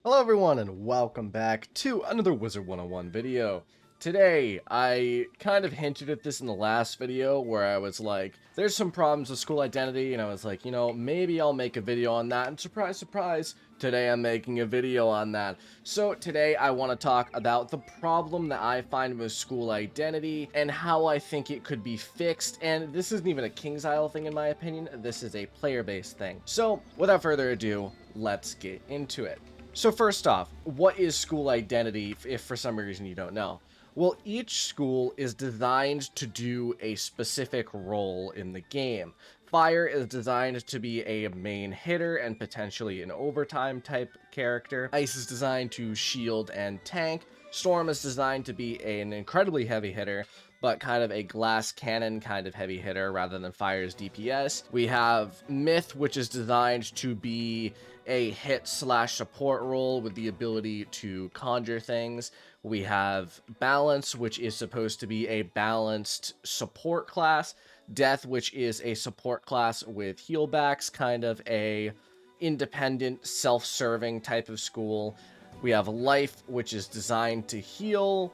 Hello everyone and welcome back to another Wizard101 video. Today, I kind of hinted at this in the last video where I was like, there's some problems with school identity, and I was like, maybe I'll make a video on that, and surprise, surprise, today I'm making a video on that. So today I want to talk about the problem that I find with school identity and how I think it could be fixed, and this isn't even a King's Isle thing in my opinion, this is a player-based thing. So without further ado, let's get into it. So first off, what is school identity if for some reason you don't know? Well, each school is designed to do a specific role in the game. Fire is designed to be a main hitter and potentially an overtime type character. Ice is designed to shield and tank. Storm is designed to be an incredibly heavy hitter, but kind of a glass cannon kind of heavy hitter rather than Fire's DPS. We have Myth, which is designed to be a hit/support role with the ability to conjure things. We have Balance, which is supposed to be a balanced support class. Death, which is a support class with healbacks, kind of a independent, self-serving type of school. We have Life, which is designed to heal,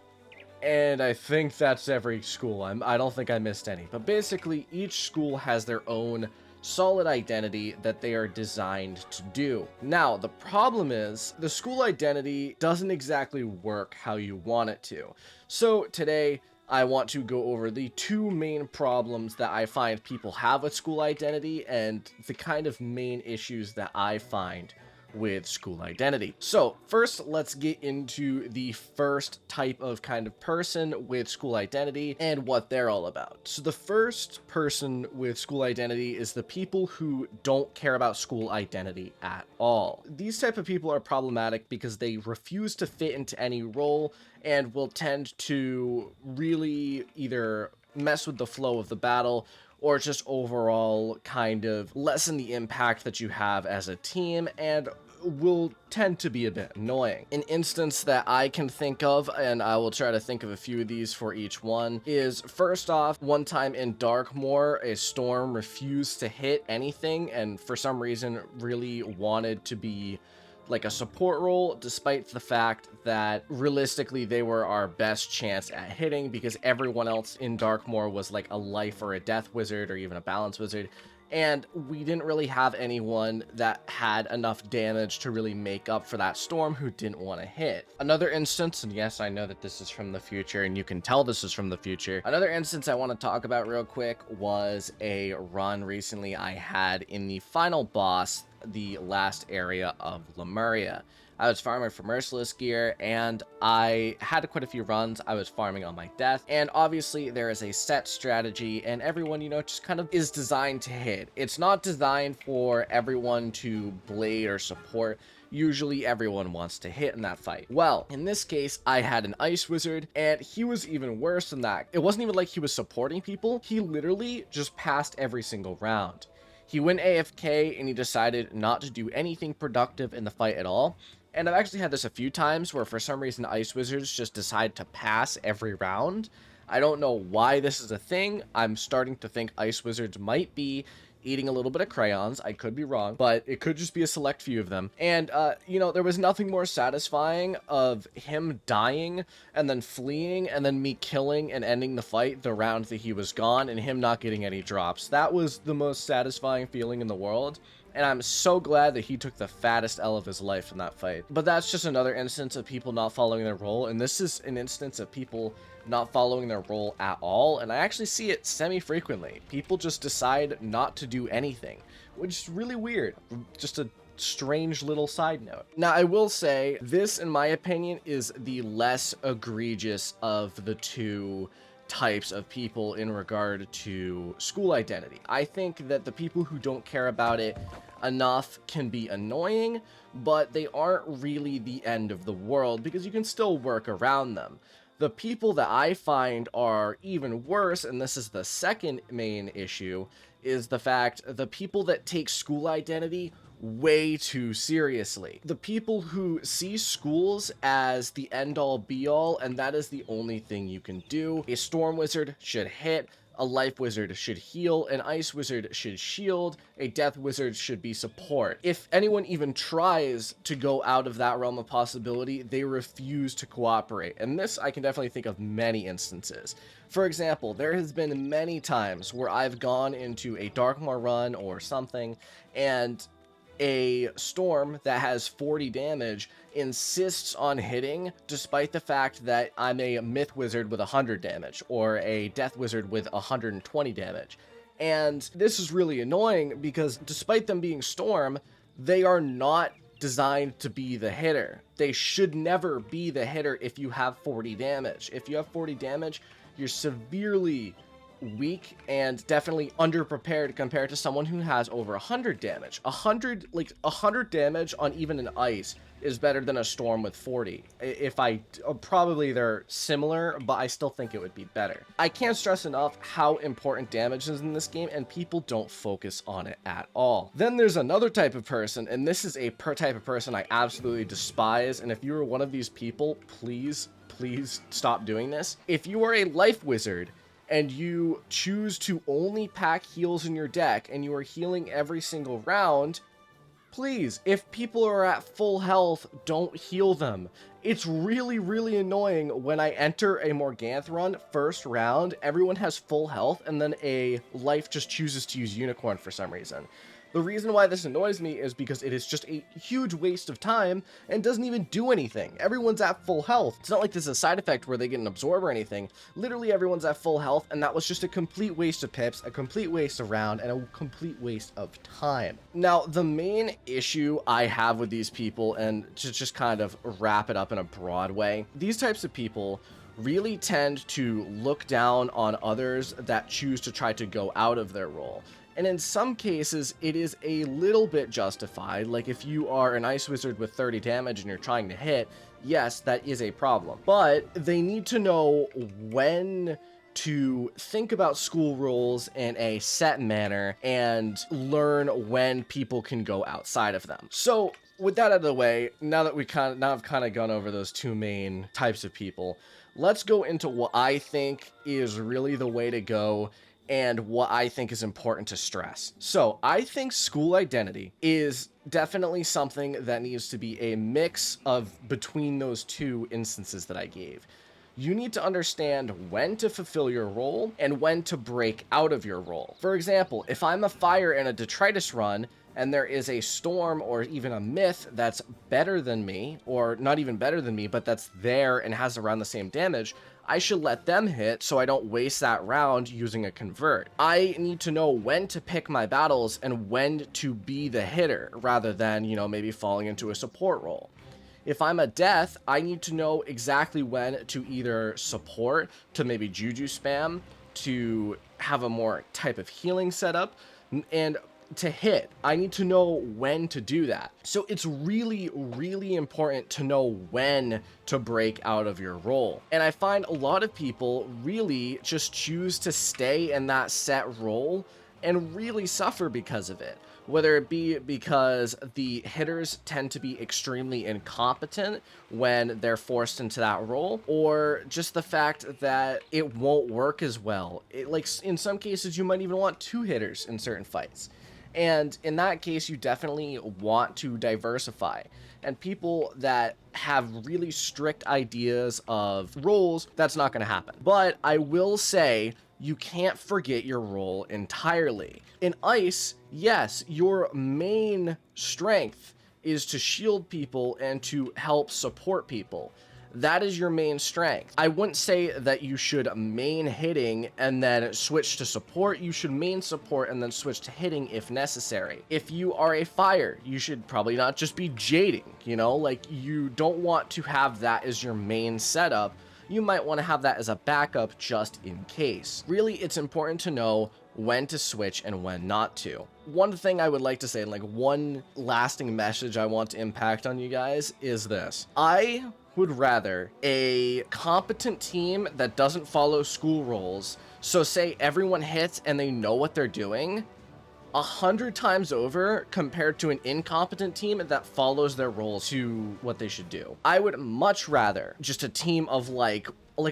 and I think that's every school. I don't think I missed any. But basically, each school has their own solid identity that they are designed to do. Now, the problem is, the school identity doesn't exactly work how you want it to. So today, I want to go over the two main problems that I find people have with school identity and the kind of main issues that I find with school identity. So first, let's get into the first type of kind of person with school identity and what they're all about. So the first person with school identity is the people who don't care about school identity at all. These type of people are problematic because they refuse to fit into any role and will tend to really either mess with the flow of the battle or just overall kind of lessen the impact that you have as a team and will tend to be a bit annoying. An instance that I can think of, and I will try to think of a few of these for each one, is first off, one time in Darkmoor, a storm refused to hit anything and for some reason really wanted to be like a support role, despite the fact that realistically they were our best chance at hitting because everyone else in Darkmoor was like a life or a death wizard or even a balance wizard, and we didn't really have anyone that had enough damage to really make up for that storm who didn't want to hit. Another instance, and yes, I know that this is from the future and you can tell this is from the future. Another instance I want to talk about real quick was a run recently I had in the final boss, the last area of Lemuria. I was farming for Merciless gear, and I had quite a few runs. I was farming on my death, and obviously there is a set strategy, and everyone, just kind of is designed to hit. It's not designed for everyone to blade or support. Usually everyone wants to hit in that fight. Well, in this case, I had an ice wizard, and he was even worse than that. It wasn't even like he was supporting people. He literally just passed every single round. He went AFK and he decided not to do anything productive in the fight at all. And I've actually had this a few times where for some reason ice wizards just decide to pass every round. I don't know why this is a thing. I'm starting to think ice wizards might be eating a little bit of crayons. I could be wrong, but it could just be a select few of them. And, there was nothing more satisfying of him dying and then fleeing and then me killing and ending the fight the round that he was gone and him not getting any drops. That was the most satisfying feeling in the world. And I'm so glad that he took the fattest L of his life in that fight. But that's just another instance of people not following their role, and this is an instance of people not following their role at all, and I actually see it semi-frequently. People just decide not to do anything, which is really weird. Just a strange little side note. Now, I will say, this, in my opinion, is the less egregious of the two types of people in regard to school identity. I think that the people who don't care about it enough can be annoying, but they aren't really the end of the world because you can still work around them. The people that I find are even worse, and this is the second main issue, is the fact the people that take school identity way too seriously. The people who see schools as the end-all be-all, and that is the only thing you can do. A storm wizard should hit, a life wizard should heal, an ice wizard should shield, a death wizard should be support. If anyone even tries to go out of that realm of possibility, they refuse to cooperate. And this, I can definitely think of many instances. For example, there has been many times where I've gone into a Darkmoor run or something, and a storm that has 40 damage insists on hitting despite the fact that I'm a myth wizard with 100 damage or a death wizard with 120 damage. And this is really annoying because despite them being storm, they are not designed to be the hitter. They should never be the hitter if you have 40 damage. If you have 40 damage, you're severely weak and definitely underprepared compared to someone who has over 100 damage. 100 damage on even an ice is better than a storm with 40. Probably they're similar, but I still think it would be better. I can't stress enough how important damage is in this game, and people don't focus on it at all. Then there's another type of person, and this is a type of person I absolutely despise, and if you are one of these people, please stop doing this. If you are a life wizard and you choose to only pack heals in your deck and you are healing every single round, please, if people are at full health, don't heal them. It's really annoying when I enter a Morganth run first round, everyone has full health, and then a life just chooses to use Unicorn for some reason. The reason why this annoys me is because it is just a huge waste of time and doesn't even do anything. Everyone's at full health. It's not like there's a side effect where they get an absorb or anything. Literally everyone's at full health, and that was just a complete waste of pips, a complete waste of round, and a complete waste of time. Now, the main issue I have with these people, and to just kind of wrap it up in a broad way, these types of people really tend to look down on others that choose to try to go out of their role. And in some cases, it is a little bit justified. Like if you are an ice wizard with 30 damage and you're trying to hit, yes, that is a problem. But they need to know when to think about school rules in a set manner and learn when people can go outside of them. So with that out of the way, now I've kind of gone over those two main types of people, let's go into what I think is really the way to go and what I think is important to stress. So I think school identity is definitely something that needs to be a mix of between those two instances that I gave. You need to understand when to fulfill your role and when to break out of your role. For example, if I'm a fire in a detritus run and there is a storm or even a myth that's better than me, or not even better than me, but that's there and has around the same damage, I should let them hit so I don't waste that round using a convert. I need to know when to pick my battles and when to be the hitter rather than, maybe falling into a support role. If I'm a death, I need to know exactly when to either support, to maybe juju spam, to have a more type of healing setup, and to hit. I need to know when to do that. So it's really important to know when to break out of your role. And I find a lot of people really just choose to stay in that set role and really suffer because of it. Whether it be because the hitters tend to be extremely incompetent when they're forced into that role, or just the fact that it won't work as well. Like in some cases, you might even want two hitters in certain fights. And in that case, you definitely want to diversify. And people that have really strict ideas of roles, that's not going to happen. But I will say, you can't forget your role entirely. In Ice, yes, your main strength is to shield people and to help support people. That is your main strength. I wouldn't say that you should main hitting and then switch to support. You should main support and then switch to hitting if necessary. If you are a fire, you should probably not just be jading, like you don't want to have that as your main setup. You might want to have that as a backup just in case. Really, it's important to know when to switch and when not to. One thing I would like to say, like one lasting message I want to impact on you guys is this. I would rather a competent team that doesn't follow school rules. So say everyone hits and they know what they're doing. 100 times over compared to an incompetent team that follows their roles to what they should do. I would much rather just a team of like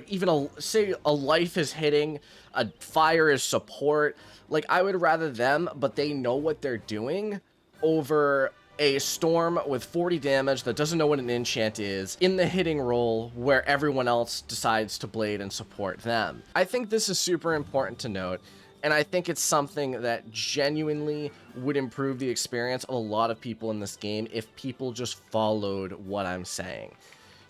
even say a life is hitting, a fire is support. Like, I would rather them, but they know what they're doing, over a storm with 40 damage that doesn't know what an enchant is in the hitting role where everyone else decides to blade and support them. I think this is super important to note, and I think it's something that genuinely would improve the experience of a lot of people in this game if people just followed what I'm saying.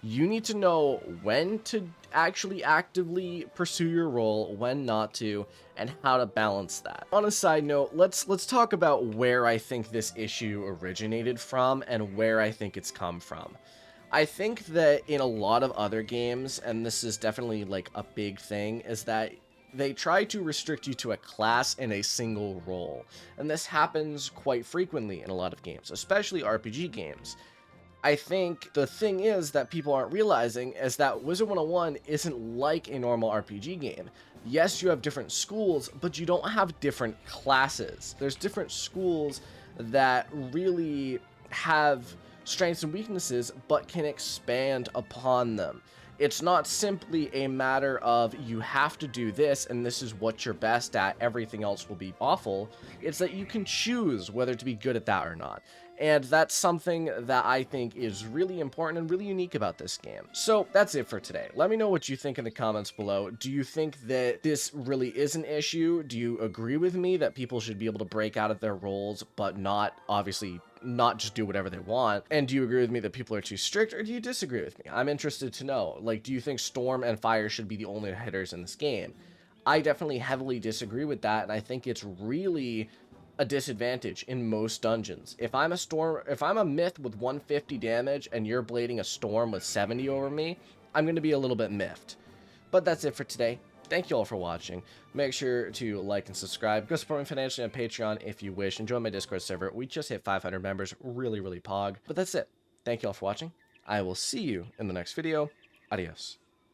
You need to know when to actually actively pursue your role, when not to, and how to balance that. On a side note, let's talk about where I think this issue originated from and where I think it's come from. I think that in a lot of other games, and this is definitely like a big thing, is that they try to restrict you to a class and a single role. And this happens quite frequently in a lot of games, especially RPG games. I think the thing is that people aren't realizing is that Wizard101 isn't like a normal RPG game. Yes, you have different schools, but you don't have different classes. There's different schools that really have strengths and weaknesses, but can expand upon them. It's not simply a matter of you have to do this and this is what you're best at, everything else will be awful. It's that you can choose whether to be good at that or not. And that's something that I think is really important and really unique about this game. So that's it for today. Let me know what you think in the comments below. Do you think that this really is an issue? Do you agree with me that people should be able to break out of their roles, but not, obviously, not just do whatever they want? And do you agree with me that people are too strict, or do you disagree with me? I'm interested to know. Like, do you think Storm and Fire should be the only hitters in this game? I definitely heavily disagree with that, and I think it's really a disadvantage in most dungeons. If I'm a myth with 150 damage and you're blading a storm with 70 over me, I'm going to be a little bit miffed. But that's it for today. Thank you all for watching. Make sure to like and subscribe. Go support me financially on Patreon if you wish, and join my Discord server. We just hit 500 members. Really pog. But that's it. Thank you all for watching. I will see you in the next video. Adios.